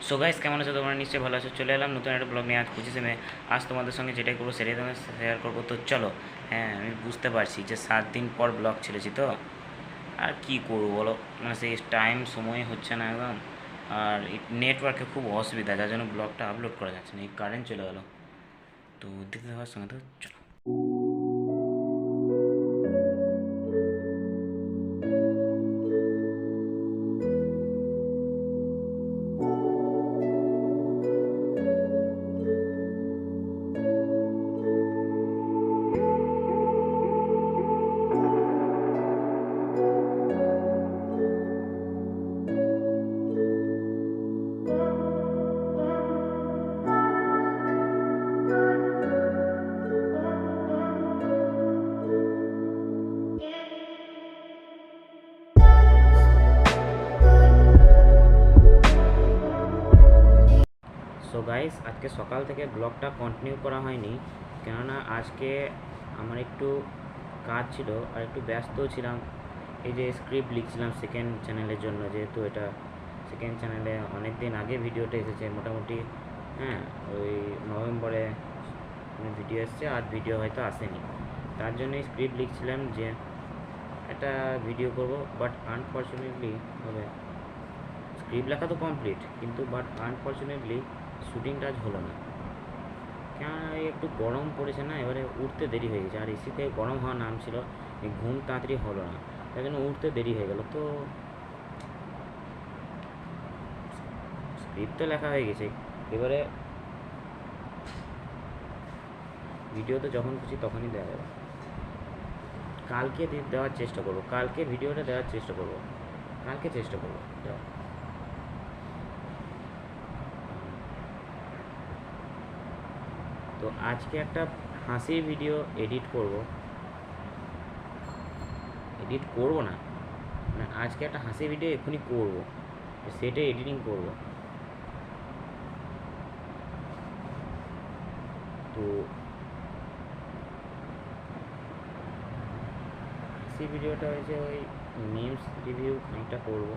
So guys, কেমন আছো তোমরা? নিশ্চয়ই ভালো আছো। চলে এলাম নতুন একটা ব্লগ নিয়ে। আজ 25শে মে। আজ তোমাদের সঙ্গে যেটাই করবো সেটাই তোমাদের শেয়ার করবো। তো চলো। হ্যাঁ, আমি বুঝতে পারছি যে 7 দিন পর ব্লগ ছেড়েছি, তো আর কি করবো বলো, মানে সেই টাইম সময় হচ্ছে না একদম। আর নেটওয়ার্কে খুব অসুবিধা, যার জন্য ব্লগটা আপলোড করা যাচ্ছে না। এই কারেন্ট চলে গেলো, তো দেখতে থাকার সঙ্গে তো চলো। সো গাইস, আজকে সকাল থেকে ব্লগটা কন্টিনিউ করা হয়নি, কেননা আজকে আমার একটু কাজ ছিল আর একটু ব্যস্তও ছিলাম। এই যে স্ক্রিপ্ট লিখছিলাম সেকেন্ড চ্যানেলের জন্য, যেহেতু এটা সেকেন্ড চ্যানেলে অনেক দিন আগে ভিডিওটা এসেছে, মোটামুটি হ্যাঁ ওই নভেম্বরে ভিডিও এসছে, আর ভিডিও হয়তো আসেনি। তার জন্যই স্ক্রিপ্ট লিখছিলাম যে একটা ভিডিও করব, বাট আনফর্চুনেটলি হবে স্ক্রিপ্ট লেখা তো কমপ্লিট, কিন্তু বাট আনফর্চুনেটলি শ্যুটিংটা আজ হলো না। কেন, একটু গরম পড়েছে না, এবারে উঠতে দেরি হয়ে গেছে। আর এসিতে গরম হওয়ার নাম ছিল, ঘুম তাড়াতাড়ি হলো না, তাই জন্য উঠতে দেরি হয়ে গেল। তো স্ক্রিপ্ট তো লেখা হয়ে গেছে, এবারে ভিডিও তো যখন খুশি তখনই দেওয়া যাবে। কালকে দেওয়ার চেষ্টা করবো, কালকে ভিডিওটা দেওয়ার চেষ্টা করবো, কালকে চেষ্টা করবো দেওয়া। তো আজকে একটা হাসির ভিডিও এডিট করব না, মানে আজকে একটা হাসির ভিডিও এক্ষুনি করব, সেটা এডিটিং করব। তো হাসির ভিডিওটা হয়েছে ওই নিউজ রিভিউ খানিকটা করব,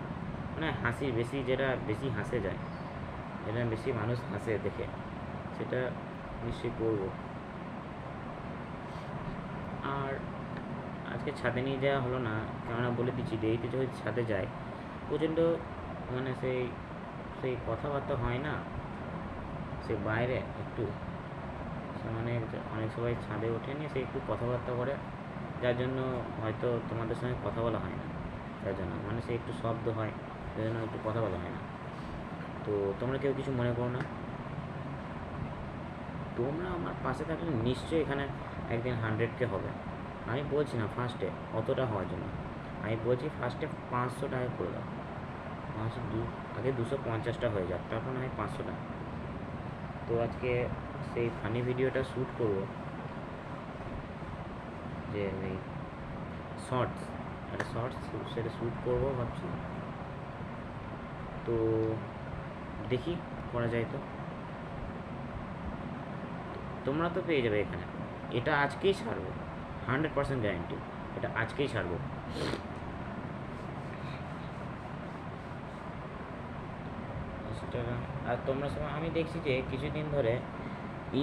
মানে হাসির বেশি, যেটা বেশি হাসে যায়, যেটা বেশি মানুষ হাসে দেখে, সেটা নিশ্চয়ই করব। আর আজকে ছাদে নিয়ে যাওয়া হলো না, কেননা বলে দিচ্ছি দেরিতে যদি ছাদে যায় প্রচণ্ড, মানে সেই সেই কথাবার্তা হয় না, সে বাইরে একটু মানে অনেক সবাই ছাদে ওঠেনি, সে একটু কথাবার্তা করে, যার জন্য হয়তো তোমাদের সঙ্গে কথা বলা হয় না, যার জন্য মানে সে একটু শব্দ হয়, যার জন্য একটু কথা বলা হয় না। তো তোমরা কেউ কিছু মনে করো না, তোমরা আমার পাশে থাকলে নিশ্চয়ই এখানে একদিন 100K হবে। আমি বলছি না ফার্স্টে অতটা হওয়ার জন্য, আমি বলছি ফার্স্টে 500 টাকা করে দাও, 500 আগে 250টা হয়ে যাক, তারপর আমি 500 টাকা। তো আজকে সেই ফানি ভিডিওটা শ্যুট করবো, যে এই শর্টস, একটা শর্টস সেটা শ্যুট করবো ভাবছি। তো দেখি করা যায়। তো তোমরা তো পেয়ে যাবে এখানে, এটা আজকেই ছাড়বো, 100% গ্যারান্টি, এটা আজকেই ছাড়বো। ইনস্টাগ্রাম, আর তোমরা সবাই আমি দেখছি যে কিছুদিন ধরে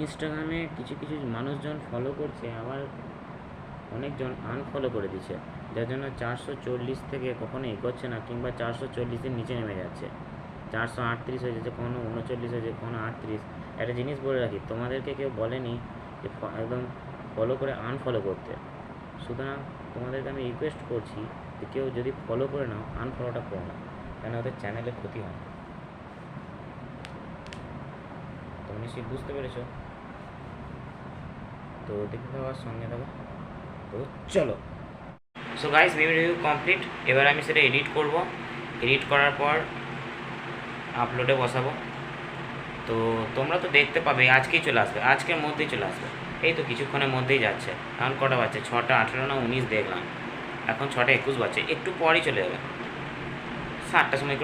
ইনস্টাগ্রামে কিছু কিছু মানুষজন ফলো করছে, আবার অনেকজন আনফলো করে দিচ্ছে, যার জন্য 440 থেকে কখনো এগোচ্ছে না, কিংবা 440-এর নিচে নেমে যাচ্ছে, 438 হয়ে যাচ্ছে, কখনো 39 হয়ে যাচ্ছে, কখনো 38। একটা জিনিস বলে রাখি, তোমাদেরকে কেউ বলেনি যে একদম ফলো করে আনফলো করতে, সুতরাং তোমাদেরকে আমি রিকোয়েস্ট করছি যে কেউ যদি ফলো করে নাও, আনফলোটা করো না, কেন ওদের চ্যানেলে ক্ষতি হয়। তোমরা নিশ্চয়ই বুঝতে পেরেছো। তো দেখতে থাকার সঙ্গে থাকো, তো চলো। সো গাইস, রিভিউ কমপ্লিট, এবার আমি সেটা এডিট করব, এডিট করার পর আপলোডে বসাবো। তো তোমরা তো দেখতে পাবে, আজকেই চলে আসবে, আজকের মধ্যেই চলে আসবে, এই তো কিছুক্ষণের মধ্যেই যাচ্ছে। এখন কটা বাজছে? 6টা 18 না 19 দেখলাম, এখন 6টা 21 বাজছে, একটু পরই চলে যাবে, 7টার সময়